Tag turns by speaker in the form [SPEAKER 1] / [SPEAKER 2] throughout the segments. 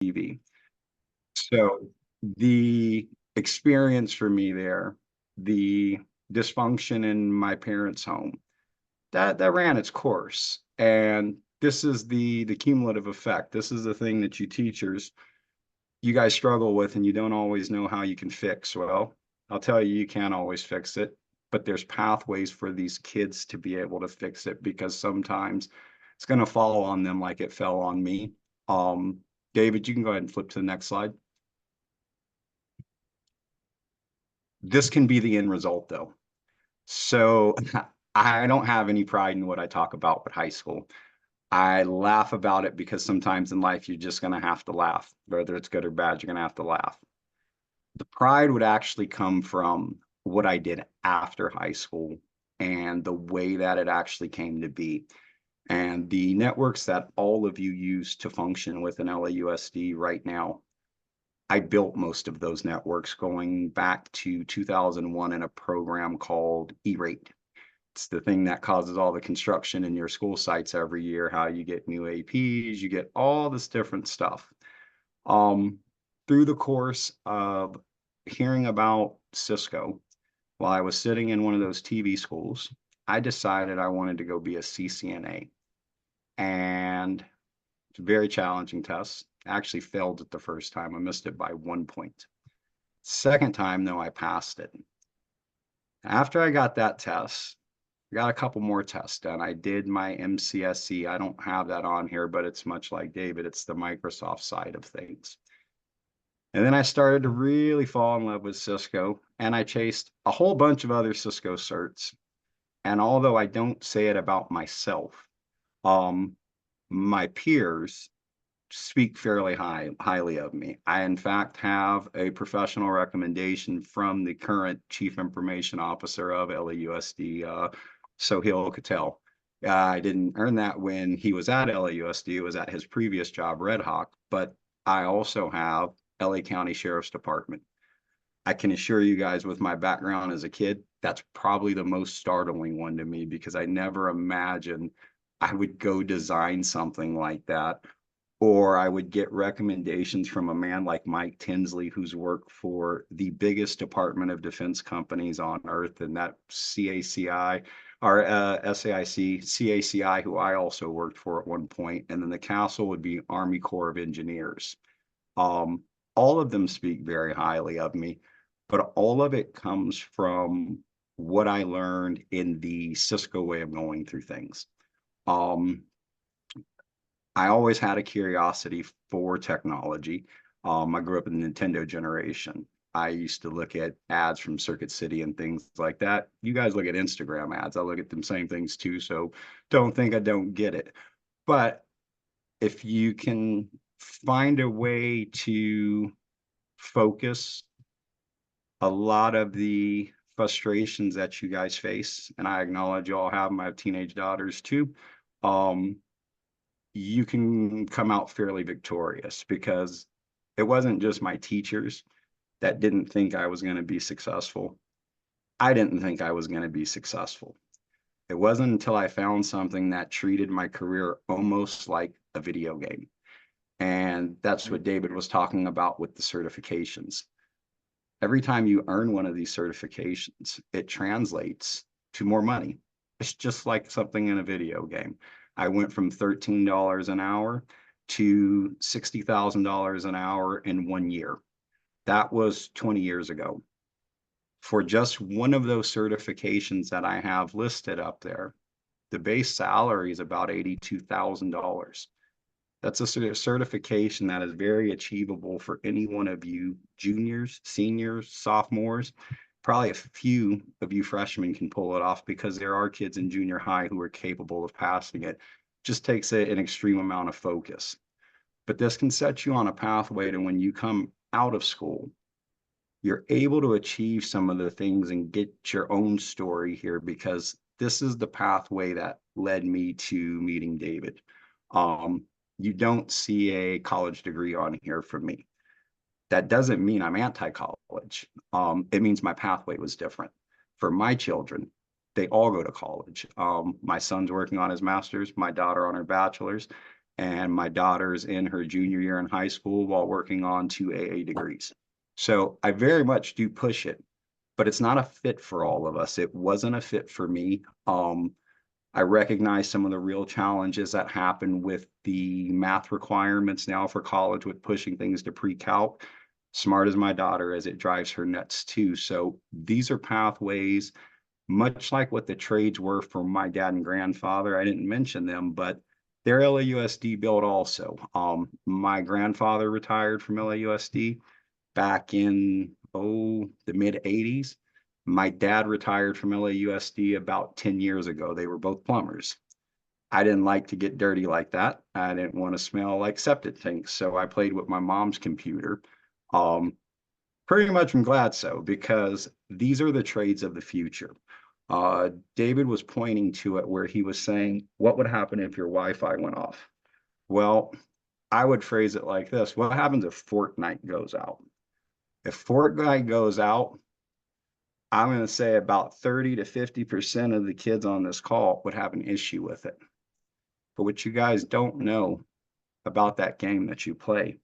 [SPEAKER 1] TV. So the experience for me there, the dysfunction in my parents' home, that ran its course. And this is the cumulative effect. This is the thing that you teachers, you guys struggle with and you don't always know how you can fix. Well, I'll tell you, you can't always fix it, but there's pathways for these kids to be able to fix it because sometimes it's going to fall on them like it fell on me. Um, David, you can go ahead and flip to the next slide. This can be the end result though. So I don't have any pride in what I talk about with high school. I laugh about it because sometimes in life you're just going to have to laugh, whether it's good or bad, you're going to have to laugh. The pride would actually come from what I did after high school and the way that it actually came to be. And the networks that all of you use to function with an LAUSD right now, I built most of those networks going back to 2001 in a program called E-Rate. It's the thing that causes all the construction in your school sites every year, how you get new APs, you get all this different stuff. Through the course of hearing about Cisco, while I was sitting in one of those TV schools, I decided I wanted to go be a CCNA. And it's a very challenging test. I actually failed it the first time. I missed it by 1 point. Second time, though, I passed it. After I got that test, I got a couple more tests done. I did my MCSE. I don't have that on here, but it's much like David. It's the Microsoft side of things. And then I started to really fall in love with Cisco, and I chased a whole bunch of other Cisco certs. And although I don't say it about myself, my peers speak fairly highly of me. I, in fact, have a professional recommendation from the current Chief Information Officer of LAUSD, Sohail Patel. I didn't earn that when he was at LAUSD. It was at his previous job, Red Hawk, but I also have LA County Sheriff's Department. I can assure you guys with my background as a kid, that's probably the most startling one to me because I never imagined I would go design something like that, or I would get recommendations from a man like Mike Tinsley, who's worked for the biggest Department of Defense companies on earth, and that CACI or SAIC, CACI, who I also worked for at one point, and then the castle would be Army Corps of Engineers. All of them speak very highly of me, but all of it comes from what I learned in the Cisco way of going through things. I always had a curiosity for technology. I grew up in the Nintendo generation. I used to look at ads from Circuit City and things like that. You guys look at Instagram ads. I look at them same things too. So don't think I don't get it. But if you can find a way to focus a lot of the frustrations that you guys face, and I acknowledge you all have my teenage daughters too, you can come out fairly victorious because it wasn't just my teachers that didn't think I was going to be successful. I didn't think I was going to be successful. It wasn't until I found something that treated my career almost like a video game. And that's what David was talking about with the certifications. Every time you earn one of these certifications, it translates to more money. It's just like something in a video game. I went from $13 an hour to $60,000 an hour in 1 year. That was 20 years ago. For just one of those certifications that I have listed up there, the base salary is about $82,000. That's a certification that is very achievable for any one of you juniors, seniors, sophomores. Probably a few of you freshmen can pull it off because there are kids in junior high who are capable of passing it. Just takes an extreme amount of focus. But this can set you on a pathway to when you come out of school, you're able to achieve some of the things and get your own story here because this is the pathway that led me to meeting David. You don't see a college degree on here from me. That doesn't mean I'm anti-college. It means my pathway was different. For my children, they all go to college. My son's working on his master's, my daughter on her bachelor's. and my daughter's in her junior year in high school while working on 2 AA degrees. So I very much do push it, but it's not a fit for all of us. It wasn't a fit for me. I recognize some of the real challenges that happen with the math requirements now for college with pushing things to pre-calc. Smart as my daughter is, it drives her nuts too. So these are pathways, much like what the trades were for my dad and grandfather. I didn't mention them, but they're LAUSD built also. My grandfather retired from LAUSD back in, the mid 80s. My dad retired from LAUSD about 10 years ago. They were both plumbers. I didn't like to get dirty like that. I didn't want to smell like septic tanks. So I played with my mom's computer. Um, Pretty much I'm glad so, because these are the trades of the future. David was pointing to it where he was saying, what would happen if your Wi-Fi went off? Well, I would phrase it like this. What happens if Fortnite goes out? If Fortnite goes out, I'm going to say about 30 to 50% of the kids on this call would have an issue with it. But what you guys don't know about that game that you play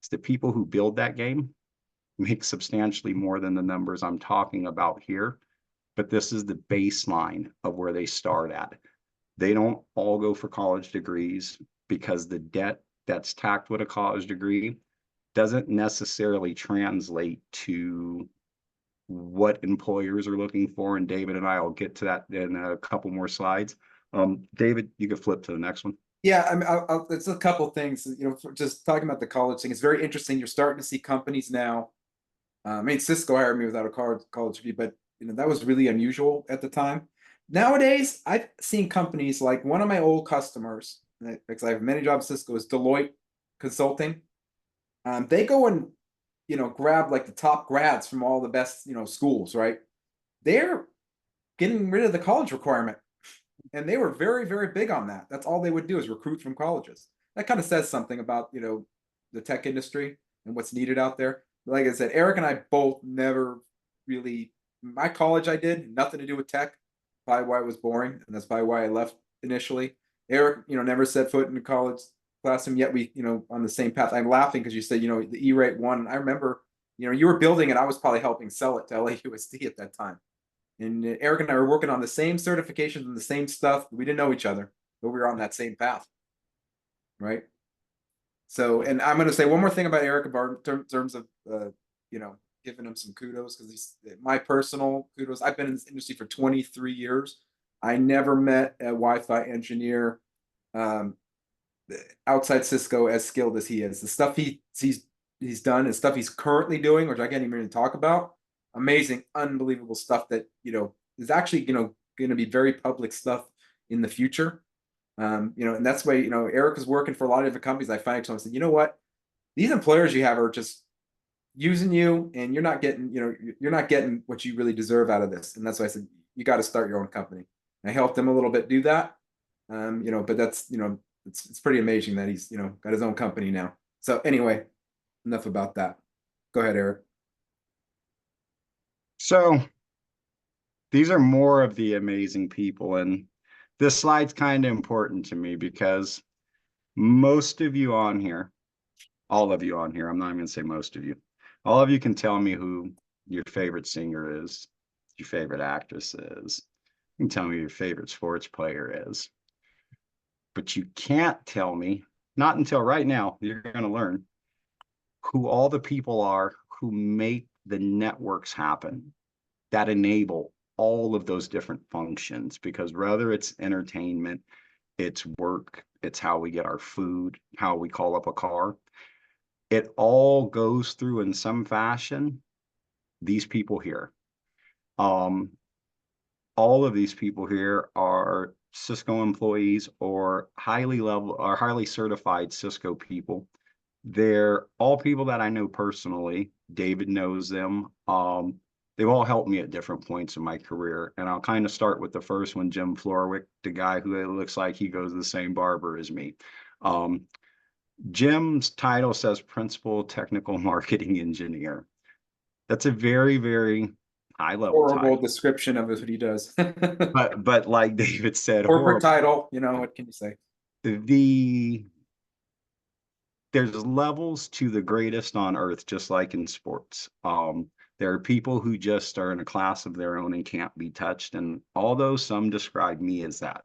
[SPEAKER 1] is the people who build that game make substantially more than the numbers I'm talking about here. But this is the baseline of where they start at. They don't all go for college degrees because the debt that's tacked with a college degree doesn't necessarily translate to what employers are looking for. And David and I will get to that in a couple more slides. David, you can flip to the next one.
[SPEAKER 2] Yeah, I mean, it's a couple things. Just talking about the college thing, it's very interesting. You're starting to see companies now. I mean, Cisco hired me without a college degree, but that was really unusual at the time. Nowadays, I've seen companies like one of my old customers, because I have many jobs at Cisco, is Deloitte Consulting. They go and grab like the top grads from all the best schools, right? They're getting rid of the college requirement, and they were very, very big on that. That's all they would do is recruit from colleges. That kind of says something about the tech industry and what's needed out there. Like I said, Eric and I both never really. My college I did nothing to do with tech. Probably why it was boring, and that's probably why I left initially. Eric, never set foot in a college classroom yet. We, on the same path. I'm laughing because you said, the E-rate one. I remember, you were building it. I was probably helping sell it to LAUSD at that time. And Eric and I were working on the same certifications and the same stuff. We didn't know each other, but we were on that same path, right? So, and I'm going to say one more thing about Eric about in terms of, giving him some kudos, because he's my personal kudos. I've been in this industry for 23 years. I never met a Wi-Fi engineer outside Cisco as skilled as he is. The stuff he's done and stuff he's currently doing, which I can't even really talk about. Amazing, unbelievable stuff that is actually going to be very public stuff in the future. And that's why Eric is working for a lot of different companies. I finally told him, I said, you know what, these employers you have are just using you, and you're not getting what you really deserve out of this. And that's why I said you got to start your own company. And I helped him a little bit do that. But that's it's pretty amazing that he's got his own company now. So anyway, enough about that. Go ahead, Eric.
[SPEAKER 1] So these are more of the amazing people, and this slide's kind of important to me because most of you on here, all of you on here, I'm not even gonna say most of you, all of you can tell me who your favorite singer is, your favorite actress is. You can tell me who your favorite sports player is. But you can't tell me, not until right now, you're gonna learn who all the people are who make the networks happen that enable all of those different functions. Because whether it's entertainment, it's work, it's how we get our food, how we call up a car, it all goes through in some fashion these people here. All of these people here are Cisco employees or highly certified Cisco people. They're all people that I know personally. David knows them. They've all helped me at different points in my career. And I'll kind of start with the first one, Jim Florwick, the guy who it looks like he goes to the same barber as me. Jim's title says Principal Technical Marketing Engineer. That's a very, very high level
[SPEAKER 2] Horrible
[SPEAKER 1] title.
[SPEAKER 2] description of what he does.
[SPEAKER 1] But like David said,
[SPEAKER 2] Corporate title, what can you say?
[SPEAKER 1] the there's levels to the greatest on earth, just like in sports. There are people who just are in a class of their own and can't be touched. And although some describe me as that,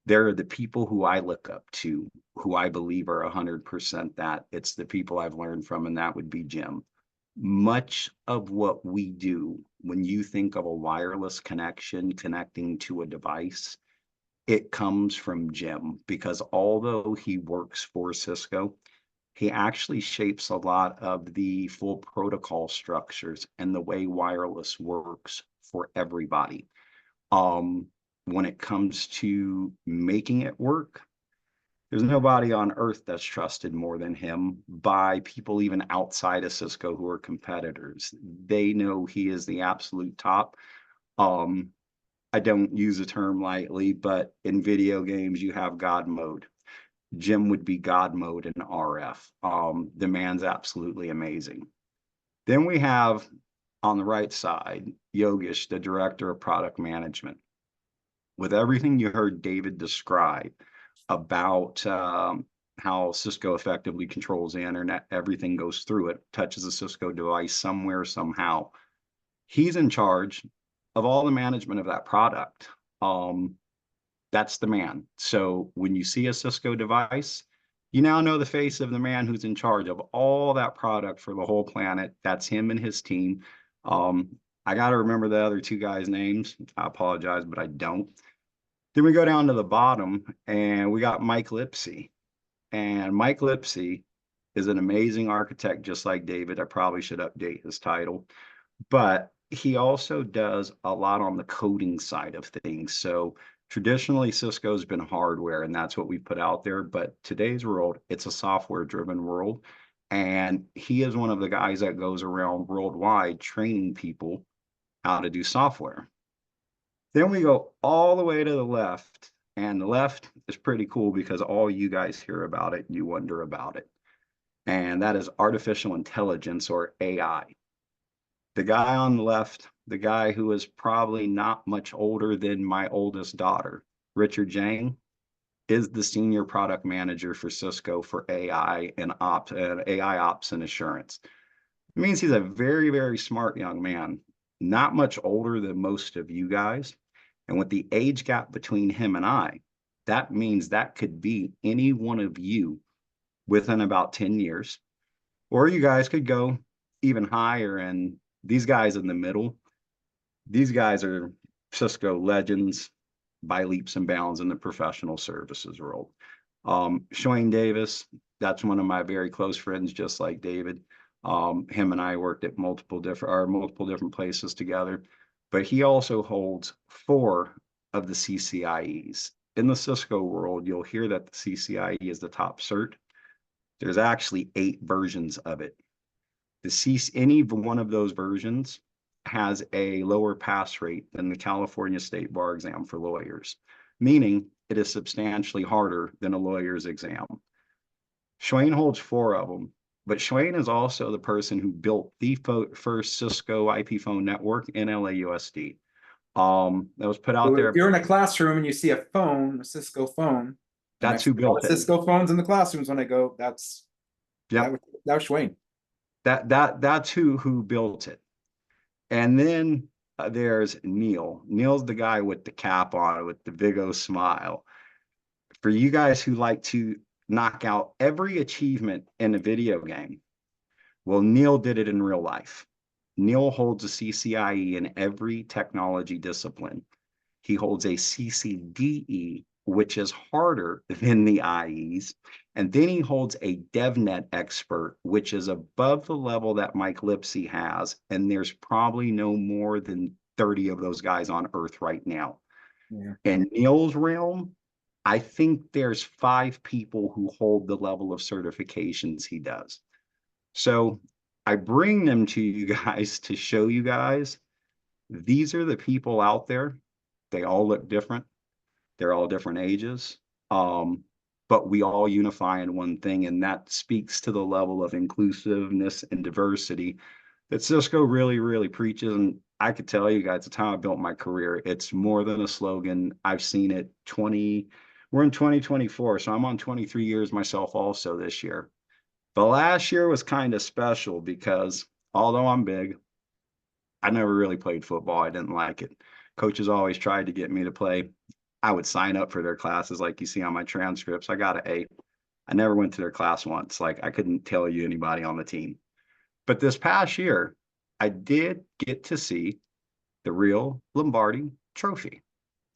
[SPEAKER 1] there are the people who I look up to, who I believe are 100% that. It's the people I've learned from, and that would be Jim. Much of what we do, when you think of a wireless connection connecting to a device, it comes from Jim, because although he works for Cisco, he actually shapes a lot of the full protocol structures and the way wireless works for everybody. When it comes to making it work, there's nobody on earth that's trusted more than him by people even outside of Cisco who are competitors. They know he is the absolute top. Um, I don't use the term lightly, but in video games, you have God mode. Jim would be God mode in RF. The man's absolutely amazing. Then we have on the right side, Yogesh, the director of product management. With everything you heard David describe about how Cisco effectively controls the internet, everything goes through it, touches a Cisco device somewhere, somehow. He's in charge of all the management of that product. That's the man. So when you see a Cisco device, you now know the face of the man who's in charge of all that product for the whole planet. That's him and his team. I got to remember the other two guys' names. I apologize, but I don't. Then we go down to the bottom and we got Mike Lipsey. And Mike Lipsey is an amazing architect, just like David. I probably should update his title, but he also does a lot on the coding side of things. So traditionally, Cisco's been hardware, and that's what we put out there. But today's world, it's a software-driven world. And he is one of the guys that goes around worldwide training people how to do software. Then we go all the way to the left, and the left is pretty cool because all you guys hear about it, you wonder about it. And that is artificial intelligence, or AI. The guy on the left, the guy who is probably not much older than my oldest daughter, Richard Jang, is the senior product manager for Cisco for AI and AI ops and assurance. It means he's a very, very smart young man, not much older than most of you guys. And with the age gap between him and I, that means that could be any one of you within about 10 years. Or you guys could go even higher, and these guys in the middle, these guys are Cisco legends by leaps and bounds in the professional services world. Shwayne Davis, that's one of my very close friends, just like David. Him and I worked at multiple different places together, but he also holds 4 of the CCIEs. In the Cisco world, you'll hear that the CCIE is the top cert. There's actually 8 versions of it. Any one of those versions has a lower pass rate than the California State Bar exam for lawyers, meaning it is substantially harder than a lawyer's exam. Shwayne holds 4 of them, but Shwayne is also the person who built the first Cisco IP phone network in LAUSD. That was put out
[SPEAKER 2] So
[SPEAKER 1] there.
[SPEAKER 2] if you're in a classroom and you see a phone, a Cisco phone,
[SPEAKER 1] That's who built it.
[SPEAKER 2] Cisco phones in the classrooms when I go, that's
[SPEAKER 1] Yep.
[SPEAKER 2] that was Shwayne.
[SPEAKER 1] That's who built it. And then there's Neil. Neil's the guy with the cap on, with the big O smile. For you guys who like to knock out every achievement in a video game, well, Neil did it in real life. Neil holds a CCIE in every technology discipline. He holds a CCDE, which is harder than the IEs. And then he holds a DevNet expert, which is above the level that Mike Lipsey has. And there's probably no more than 30 of those guys on Earth right now.
[SPEAKER 2] Yeah.
[SPEAKER 1] In Neil's realm, I think there's 5 people who hold the level of certifications he does. So I bring them to you guys to show you guys, these are the people out there. They all look different. They're all different ages. But we all unify in one thing, and that speaks to the level of inclusiveness and diversity that Cisco really, really preaches. And I could tell you guys, the time I built my career, it's more than a slogan. I've seen it we're in 2024, so I'm on 23 years myself also this year. But last year was kind of special because although I'm big, I never really played football. I didn't like it. Coaches always tried to get me to play. I would sign up for their classes like you see on my transcripts. I got an A. I never went to their class once. Like I couldn't tell you anybody on the team. But this past year, I did get to see the real Lombardi trophy,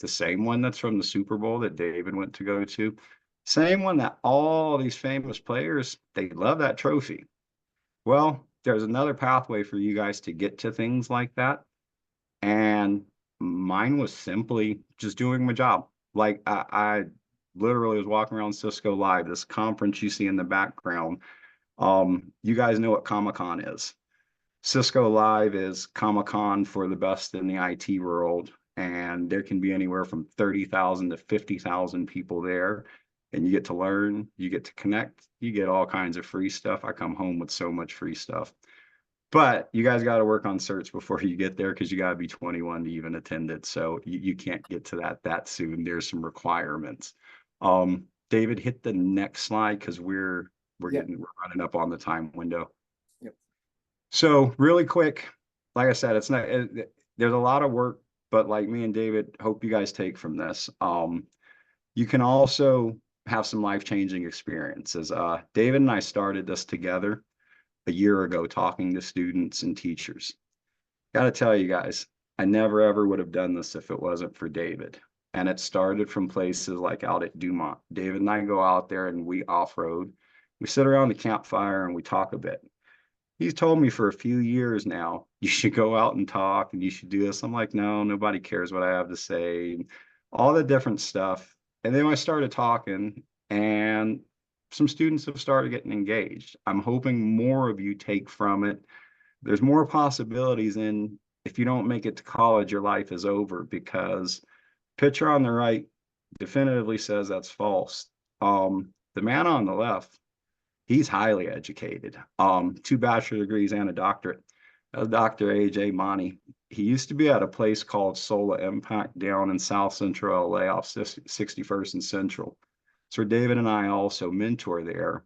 [SPEAKER 1] the same one that's from the Super Bowl that David went to go to, same one that all these famous players, they love that trophy. Well, there's another pathway for you guys to get to things like that. And mine was simply just doing my job. Like I literally was walking around Cisco Live, this conference you see in the background. You guys know what Comic-Con is. Cisco Live is Comic-Con for the best in the IT world, and there can be anywhere from 30,000 to 50,000 people there. And you get to learn, you get to connect, you get all kinds of free stuff. I come home with so much free stuff. But you guys got to work on certs before you get there because you got to be 21 to even attend it. So you can't get to that soon. There's some requirements. David, hit the next slide because we're
[SPEAKER 2] Yeah.
[SPEAKER 1] running up on the time window.
[SPEAKER 2] Yep.
[SPEAKER 1] So really quick, like I said, there's a lot of work, but like me and David, hope you guys take from this. You can also have some life-changing experiences. David and I started this together a year ago, talking to students and teachers. Got to tell you guys, I never ever would have done this if it wasn't for David. And it started from places like out at Dumont. David and I go out there and we off-road. We sit around the campfire and we talk a bit. He's told me for a few years now, you should go out and talk and you should do this. I'm like, no, nobody cares what I have to say. And all the different stuff. And then I started talking and some students have started getting engaged. I'm hoping more of you take from it. There's more possibilities in if you don't make it to college, your life is over because picture on the right definitively says that's false. The man on the left, he's highly educated. 2 bachelor degrees and a doctorate. Dr. AJ Monty. He used to be at a place called Solar Impact down in South Central LA off 61st and Central. So David and I also mentor there.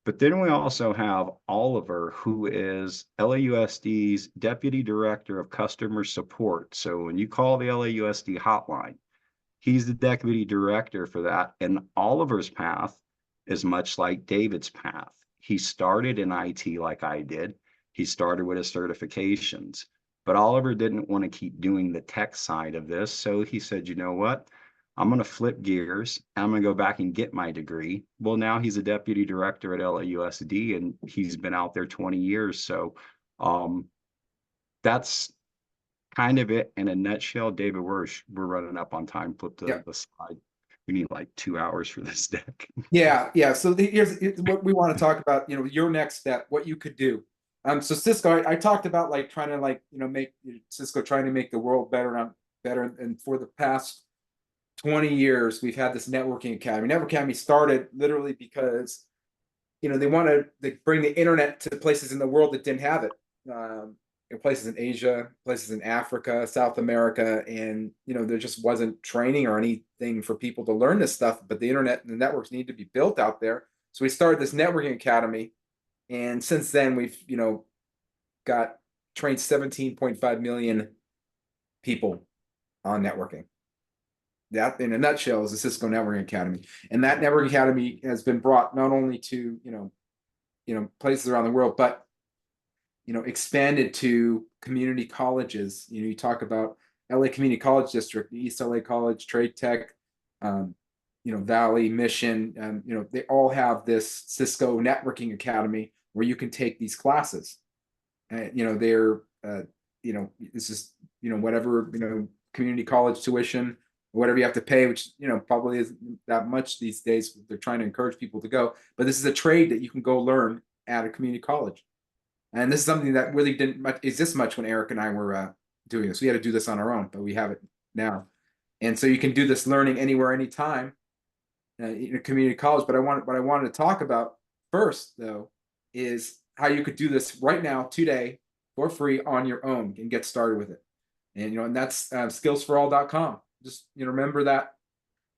[SPEAKER 1] But then we also have Oliver, who is LAUSD's Deputy Director of Customer Support. So when you call the LAUSD hotline, he's the Deputy Director for that. And Oliver's path is much like David's path. He started in IT like I did. He started with his certifications. But Oliver didn't want to keep doing the tech side of this. So he said, you know what? I'm going to flip gears. I'm going to go back and get my degree. Well, now he's a deputy director at LAUSD and he's been out there 20 years. So that's kind of it in a nutshell. David, we're running up on time. Flip
[SPEAKER 2] Yeah.
[SPEAKER 1] the slide. We need like 2 hours for this deck.
[SPEAKER 2] Yeah. So here's what we want to talk about, your next step, what you could do. So Cisco, I talked about like trying to make Cisco trying to make the world better and better. And for the past 20 years, we've had this networking academy. Network Academy started literally because, they wanted to bring the internet to places in the world that didn't have it. Places in Asia, places in Africa, South America, and there just wasn't training or anything for people to learn this stuff. But the internet and the networks need to be built out there. So we started this networking academy, and since then we've got trained 17.5 million people on networking. That, in a nutshell, is the Cisco Networking Academy, and that Networking Academy has been brought not only to places around the world, but expanded to community colleges. You talk about LA Community College District, East LA College, Trade Tech, Valley, Mission, they all have this Cisco Networking Academy where you can take these classes. They're it's just whatever community college tuition, whatever you have to pay, which probably isn't that much these days. They're trying to encourage people to go, but this is a trade that you can go learn at a community college. And this is something that really didn't exist much when Eric and I were doing this. We had to do this on our own, but we have it now. And so you can do this learning anywhere, anytime in a community college. But what I wanted to talk about first, though, is how you could do this right now, today, for free on your own and get started with it. And, and that's skillsforall.com. Just, remember that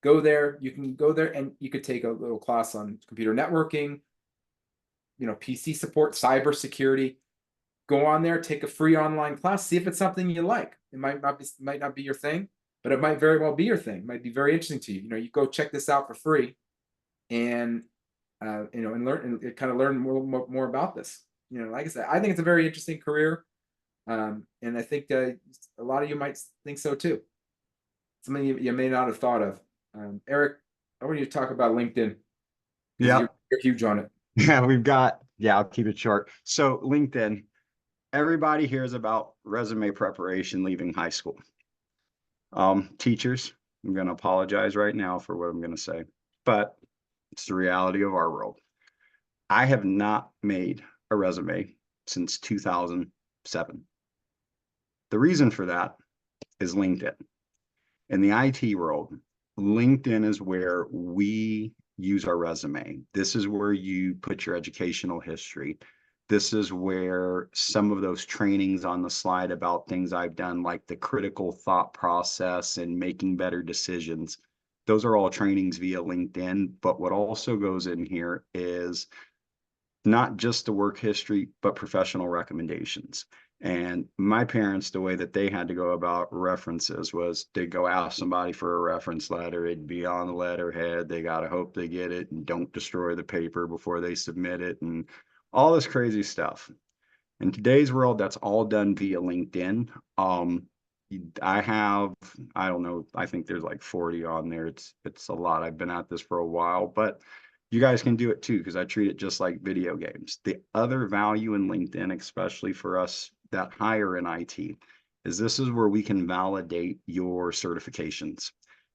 [SPEAKER 2] Go there, you can go there and you could take a little class on computer networking, PC support, cybersecurity. Go on there, take a free online class, see if it's something you like. It might not be your thing, but it might very well be your thing. It might be very interesting to you. You go check this out for free, and and learn and kind of learn more about this. Like I said, I think it's a very interesting career, and I think a lot of you might think so too. Something you may not have thought of. Eric, I want you to talk about LinkedIn because
[SPEAKER 1] Yep.
[SPEAKER 2] you're huge on it.
[SPEAKER 1] Yeah, I'll keep it short. So LinkedIn, everybody hears about resume preparation leaving high school. Teachers, I'm going to apologize right now for what I'm going to say, but it's the reality of our world. I have not made a resume since 2007. The reason for that is LinkedIn. In the IT world, LinkedIn is where we use our resume. This is where you put your educational history. This is where some of those trainings on the slide about things I've done, like the critical thought process and making better decisions, those are all trainings via LinkedIn. But what also goes in here is not just the work history, but professional recommendations. And my parents, the way that they had to go about references was they go ask somebody for a reference letter. It'd be on the letterhead. They got to hope they get it and don't destroy the paper before they submit it and all this crazy stuff. In today's world, that's all done via LinkedIn. I have, I don't know, I think there's like 40 on there. It's a lot. I've been at this for a while, but you guys can do it too, because I treat it just like video games. The other value in LinkedIn, especially for us that hire in IT, is this is where we can validate your certifications.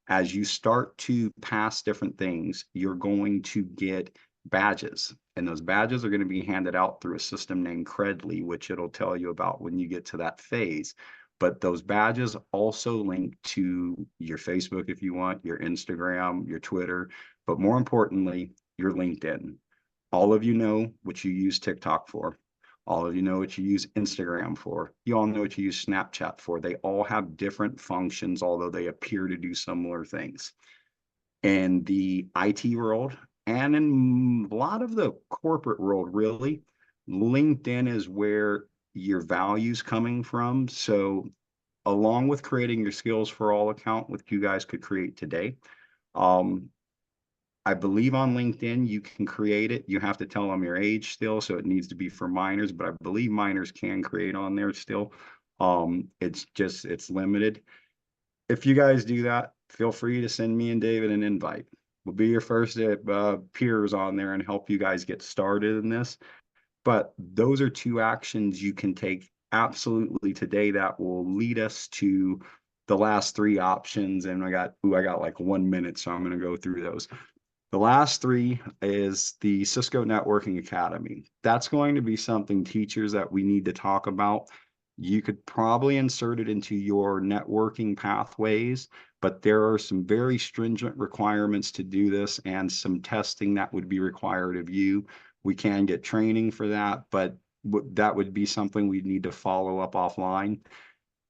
[SPEAKER 1] As you start to pass different things, you're going to get badges, and those badges are going to be handed out through a system named Credly, which it'll tell you about when you get to that phase. But those badges also link to your Facebook if you want, your Instagram, your Twitter, but more importantly, your LinkedIn. All of you know what you use TikTok for. All of you know what you use Instagram for. You all know what you use Snapchat for. They all have different functions, although they appear to do similar things. In the IT world and in a lot of the corporate world, really, LinkedIn is where your value's coming from. So along with creating your skills for all account, which you guys could create today, um, I believe on LinkedIn, you can create it. You have to tell them your age still, so it needs to be for minors, but I believe minors can create on there still. It's limited. If you guys do that, feel free to send me and David an invite. We'll be your first peers on there and help you guys get started in this. But those are two actions you can take absolutely today that will lead us to the last three options. And I got like 1 minute, so I'm going to go through those. The last three is the Cisco Networking Academy. That's going to be something, teachers, that we need to talk about. You could probably insert it into your networking pathways, but there are some very stringent requirements to do this and some testing that would be required of you. We can get training for that, but that would be something we'd need to follow up offline.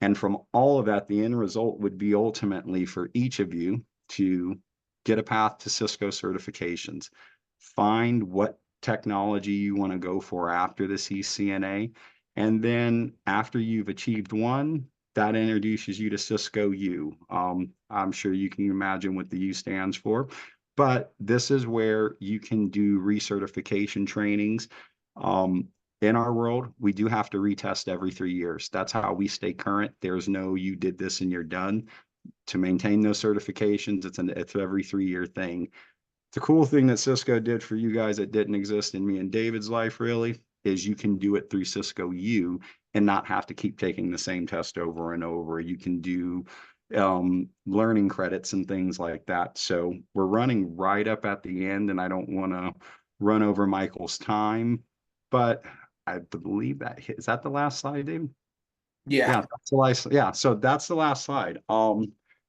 [SPEAKER 1] And from all of that, the end result would be ultimately for each of you to get a path to Cisco certifications, find what technology you want to go for after the CCNA. And then after you've achieved one, that introduces you to Cisco U. I'm sure you can imagine what the U stands for, but this is where you can do recertification trainings. In our world, we do have to retest every 3 years. That's how we stay current. There's no, you did this and you're done. To maintain those certifications, it's every 3-year thing. The cool thing that Cisco did for you guys that didn't exist in me and David's life really is you can do it through Cisco U and not have to keep taking the same test over and over. You can do learning credits and things like that. So we're running right up at the end, and I don't want to run over Michael's time, but I believe is that the last slide, David?
[SPEAKER 2] Yeah.
[SPEAKER 1] Yeah, that's the last, yeah, so that's the last slide.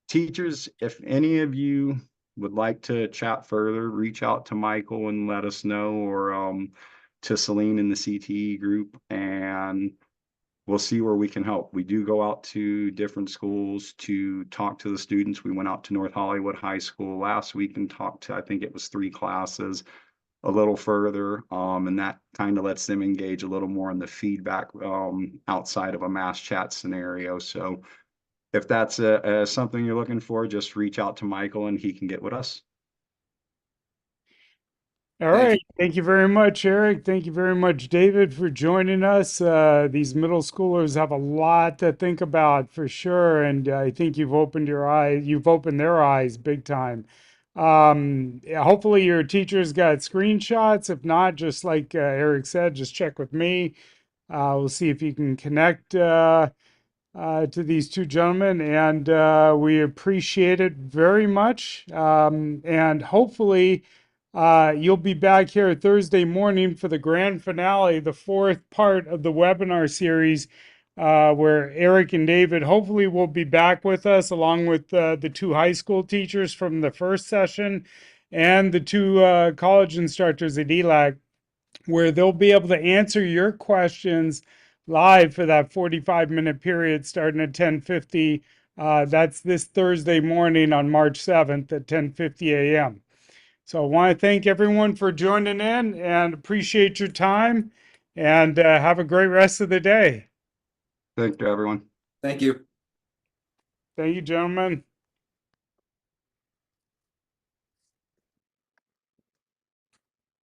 [SPEAKER 1] Teachers, if any of you would like to chat further, reach out to Michael and let us know, or to Celine in the CTE group. And we'll see where we can help. We do go out to different schools to talk to the students. We went out to North Hollywood High School last week and talked to, I think it was 3 classes a little further. And that kind of lets them engage a little more in the feedback outside of a mass chat scenario. So if that's something you're looking for, just reach out to Michael and he can get with us.
[SPEAKER 3] All
[SPEAKER 2] Thank
[SPEAKER 3] right.
[SPEAKER 2] you.
[SPEAKER 3] Thank you very much, Eric. Thank you very much, David, for joining us. These middle schoolers have a lot to think about for sure. And I think you've opened your eyes, you've opened their eyes big time. Hopefully your teachers got screenshots. If not, just like Eric said, just check with me. We'll see if you can connect to these two gentlemen, and we appreciate it very much. And hopefully, you'll be back here Thursday morning for the grand finale, the 4th part of the webinar series, where Eric and David hopefully will be back with us, along with the 2 high school teachers from the first session and the 2 college instructors at ELAC, where they'll be able to answer your questions live for that 45-minute period starting at 10:50. That's this Thursday morning on March 7th at 10:50 a.m. So I want to thank everyone for joining in and appreciate your time, and have a great rest of the day.
[SPEAKER 1] Thank you, everyone.
[SPEAKER 2] Thank you.
[SPEAKER 3] Thank you, gentlemen.